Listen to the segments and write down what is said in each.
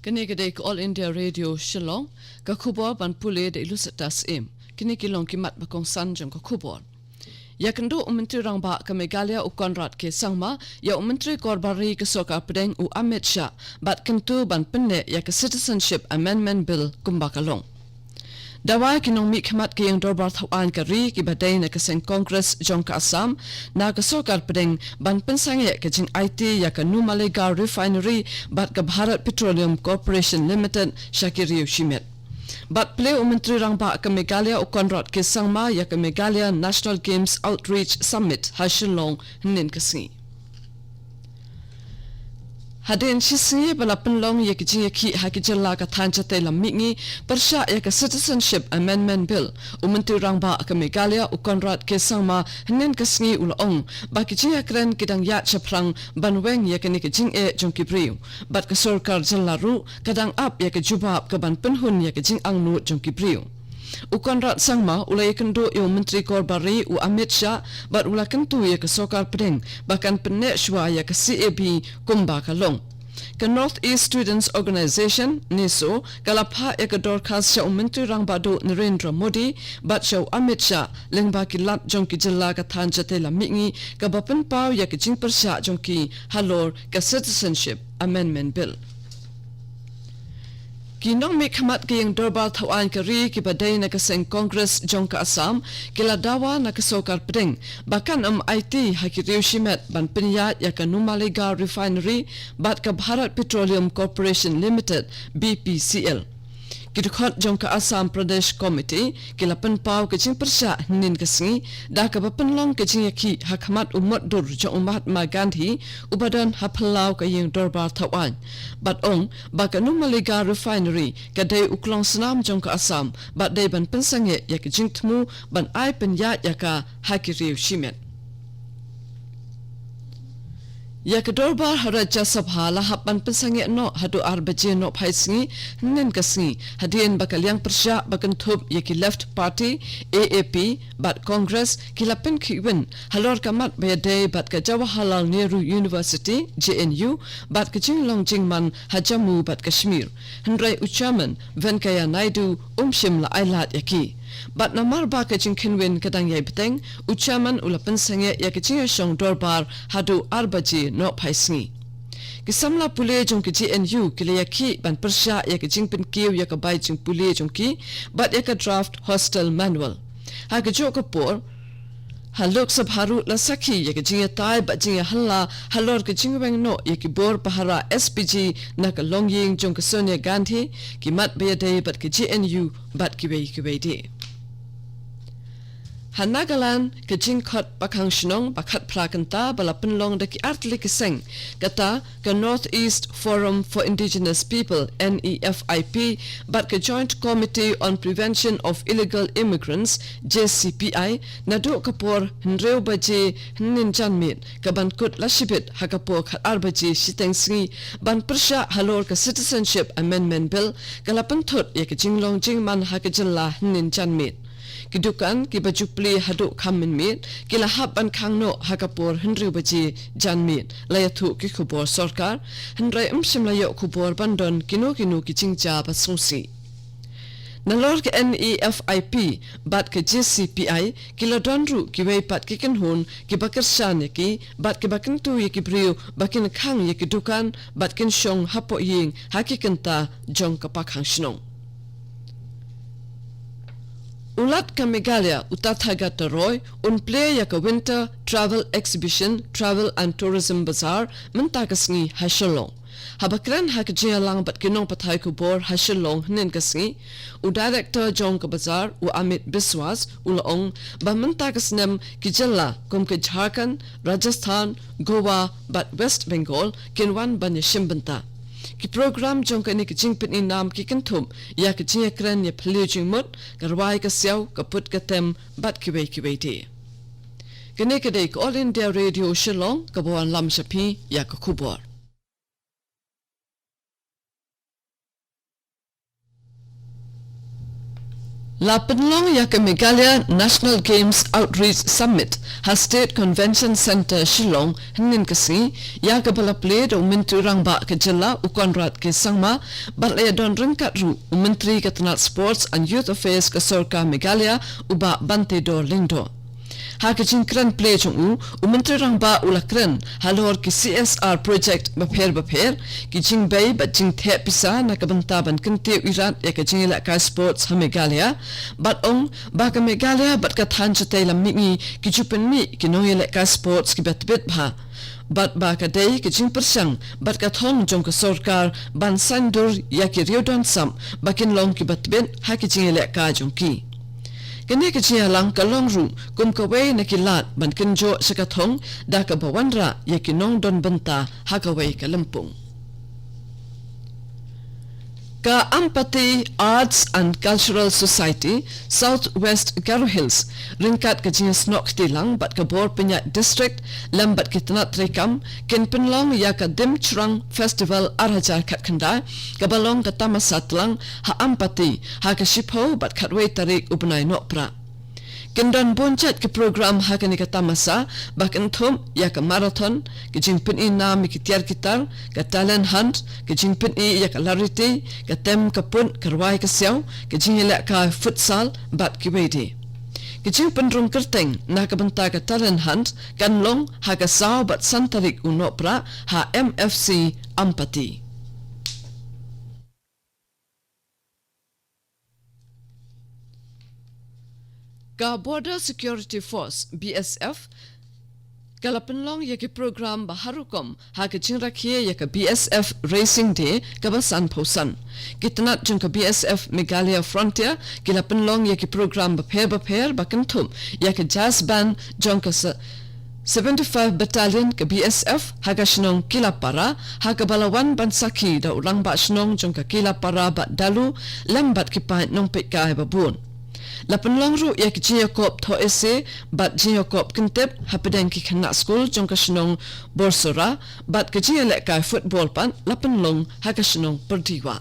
Kini kedai ke All India Radio Shillong, ka khubor ban pule de ilusatas im. Kini kilong kimat bakong sanjong ka khubor. Ya kendo Menteri Rangba ke Meghalaya u Conrad ke Sangma, ya Menteri Korbari ke Sokar Pedeng u Amit Shah, bat kentu ban penne ya ke Citizenship Amendment Bill kumbakalong. Dawai kinong mi khamat ke yang dorbar thawan ka ri ki badai na kaseng Congress jong ka Assam na ka Sokar Pedeng ban pensange ke jing IT ya ka Numaligarh Refinery bat ka Bharat Petroleum Corporation Limited Shakiri Shimet. Bat play Menteri Rangba ke Meghalaya u Conrad ke Sangma ya ke Meghalaya National Games Outreach Summit Hashilong nin kasi. Hadin shisngi bala penlong ya kijing ki hakijalla ka thanchate lamingi persya ya ka Citizenship Amendment Bill Menteri Rangba ke Meghalaya u Conrad ke Sangma nin kasngi ulong ba kijing kren kidang ya chaprang banweng ya ke ni kijing jong kibriu bat ka sarkar jallaru kadang up ya ke jubab ka ban penhun ya kijing angnu jong kibriu u Conrad Sangma ulai kendo yo Menteri Korbari u Amit Shah bat ula kentu ya ke Sokar Pedeng bahkan penne shwa ya ke CAB kumba kalong ke North East Students Organisation NISO kalapha ya ke dorkas sha Menteri Rangba do Narendra Modi bat sha Amit Shah lengba ki lat jong ki jilla ka thanjate la mingi ka bapen paw ya ke jing persya jong ki halor ke Citizenship Amendment Bill Kinong mi khamat ke yang dorbar thawan ka ri ki badai na kaseng Congress jong ka Assam kila dawa na ka Sokar Pedeng bahkan IT hakiriu shimet ban pinyat ya ka Numaligarh Refinery bat ka Bharat Petroleum Corporation Limited BPCL Kidukhat jong ka Assam Pradesh Committee kila penpaw ke jing persya nin kasngi da ka bapenlong ke jing yaki hakmat umat dur jong Mahatma Gandhi ubadan haphalau ka yang dorbar thawan bat ong ba ka Numaligarh Refinery ka dai uklong senam jong ka Assam bat dai ban pensange ya ke jing tmu ban ai penyat ya ka hakiriu shimet Ya ke dorbar Raja Sabha lahap ban pensange no hadu arbaje no phaisngi nen kasngi hadien bakal yang persya bakan thup ya ki Left Party AAP bat Congress kilapen kiwin halor kamat bayade bat ka Jawaharlal Nehru University JNU bat ka Jinglong Jingman Hajamu bat Kashmir Hendrai Uchaman Venkaya Naidu Shimla Ailat yaki Bat namar ba ka jing kinwin kadang yai beteng ucaman ulapan sange ya ka jing shong dorbar hadu arbaji no phaisngi kisamla pule jong ki GNU kile yaki ban persya ya ka jing pen kiu ya ka bai jing pule jong ki bat ya ka draft hostel manual ha ka jo ka por halok sabharu la sakhi ya ka jing tai ba jing halla halor ka jing weng no ya ki bor pahara SPG na ka longying jong ka Sonia Gandhi ki mat be day bat ka GNU bat ki wei de Hanagalan ke jingkot bakang shnong bakat plakanta balapan long daki artli keseng kata ke North East Forum for Indigenous People NEFIP bat ke Joint Committee on Prevention of Illegal Immigrants JCPI nadu kapor hnreu baje hnin janmit ke bankut lashibit hakapor khat arbaji siteng singi ban persya halor ke Citizenship Amendment Bill kalapan thot ya ke jinglong jingman hakajalla hnin janmit Kidukan ki bajupli haduk kamin mit kila hab an kangno hakapor hendri baji janmit layathu ki khubor sarkar hendrai umshim layo khubor bandon kino ki chingja basungsi Nalor ke NEFIP bat ke JCPI kila donru ki wei pat ki kenhun ki bakar shan ki bat ke bakin tu ki brio bakin khang ki dukan bat kin shong hapo ying hakikanta jong kapak hang shnong Ulat ka Meghalaya utathagat roy play ya ka Winter Travel Exhibition Travel and Tourism Bazaar menta kasngi Hashilong habakran hakjia lang bat kinong pathai ko bor Hashilong nen kasngi u director jong ka bazaar u Amit Biswas ulong ba menta kasnem kijalla kum ke Jharkhand Rajasthan Goa bat West Bengal kinwan ban shimbanta ki program jong ka ni ki jingpit ni nam ki kenthum ya ki jing kran ya phli jing mut garwai ka siaw ka put ka tem bat ki wei de kene ke dei All India Radio Shillong ka bon lam shapi ya ka khubor La Penlong Yaka Meghalaya National Games Outreach Summit has State Convention Center Shillong Hnin Kasi Yaka Balaple do Mintri Rangba Kajala Ukonrat ke Sangma Batlaya Don Ringkatru Menteri Ketenat Sports and Youth Affairs Kasorka Meghalaya Uba Bante do Lindo Hakajin kran play chung Menteri Rangba ulakran halor ki CSR project bapher ki jing bay but jing the pisa nakabantaban kente irat yakajing ilaka sports ha Meghalaya but baka Meghalaya but kathan chatay lamingi ki jupen mi ki no ilaka sports ki betbet bha but baka day ki jing persang but kathong jong ka sarkar ban sandur yaki riodon sam bakin long ki betbet ha ki jing ilaka jong ki kini kecil lang kalong ru kum kawai nakilat ban kenjo sekathong dah kabawandra yakinong don benta hakawai kalempung. Ka Ampati Arts and Cultural Society Southwest Garo Hills ringkat ke jenis nok tilang bat ke bor penyat district lambat kitnat rekam ken penlong ya ka dim curang festival arajar kat kendai ke balong ke tamasat lang ha Ampati ha ke shipho bat katway tarik ubnai nokpra Kendan bonchat ke program hakani ka tamasa bakan thom ya ka marathon ke jingpin na mikitiar kitar ka talent hunt ke jingpin ya ka larity ka tem ka pun karwai ka siaw ke jingila ka futsal bat ki wede ke jingpin rong kerteng na ka banta ka talent hunt kan long ha ka saw bat santarik unopra ha MFC Ampati Ka Border Security Force BSF Kalapenlong yaki program baharukom ha ke jingrakhe yaka BSF Racing Day kabasan pausan kitnat jung ka BSF Meghalaya Frontier kalapenlong yaki program bapher bakantum yaka jazz band jung ka 75 Battalion ke BSF haga shnong Kilapara haga balawan bansaki da urang ba shnong jung ka Kilapara ba dalu lambat kipai nong pekai babun Lapenlong ru yak jiakop tho ese bat jiakop kentep hapedang ki khana school jong ka shnong borsora bat ka jialek kai football pan lapenlong ha ka shnong perdiwa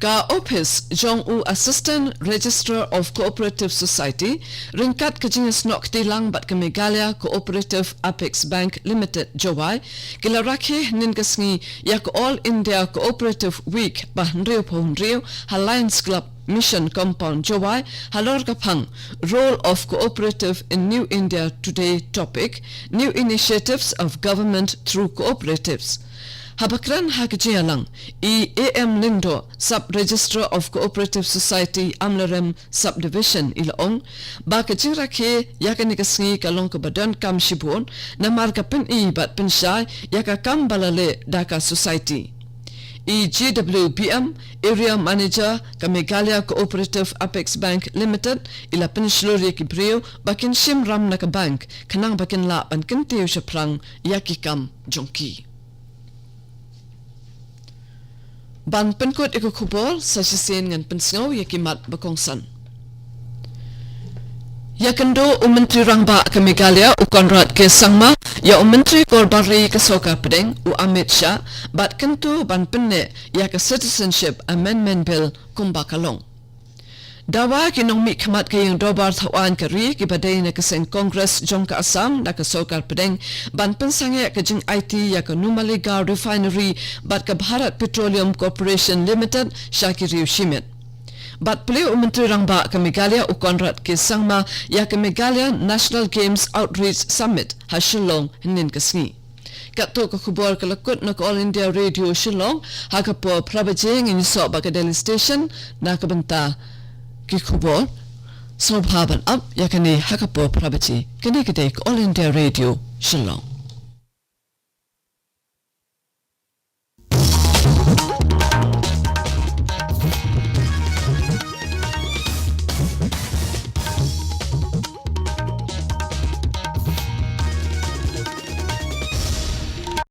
Ka Office Jong U Assistant Registrar of Cooperative Society ringkat kejenis nok tilang bat ke Meghalaya Cooperative Apex Bank Limited Jawai kila rakhe nin kasngi yak All India Cooperative Week bahnrio phonrio Lions Club Mission Compound Jawai halor kapang Role of Cooperative in New India Today topic New Initiatives of Government Through Cooperatives Habakran Hakajialang AM Lindo Sub-Registrar of Cooperative Society Amlarem Subdivision Ilaong Bakajirake Yakanikasngi Kalong Kabadan Kam Shibon Namarka Pen Bat Penshai Yaka Kam Balale Daka Society GWBM Area Manager ka Meghalaya Cooperative Apex Bank Limited ila Peninsulari Kibreo bakin Shimram Naka Bank kanang bakin la ban kenteu shaprang yakikam jongki Ban penkot iko kubol sa sisen ngan pensingaw yakimat bakongsan. Yakendo Menteri Rangba ke Meghalaya Ukonrat ke Sangma ya Menteri Korbari ke Soka Pedeng u Amit Shah bat kentu ban penne ya ke Citizenship Amendment Bill kumbakalong. Dawa kinong mi kamat kayong dobar tawan kari kibadai na kaseng Congress jong ka Assam na ka Sokar Pedeng ban pensangya ka jing IT ya ka Numaligarh Refinery bat ka Bharat Petroleum Corporation Limited Shakiriu Shimit. Bat piliu Menteri Rangba ka Meghalaya Ukonrat ke Sangma ya ka Meghalaya National Games Outreach Summit ha Shillong hinin kasngi. Kato ka kubor kalakut na All India Radio Shillong ha ka po prabajing inisok baka Delhi Station na kabanta Kikubor, Snobhaban up, yakani hakapo prabachi, Kanikadik All India Radio, Shillong.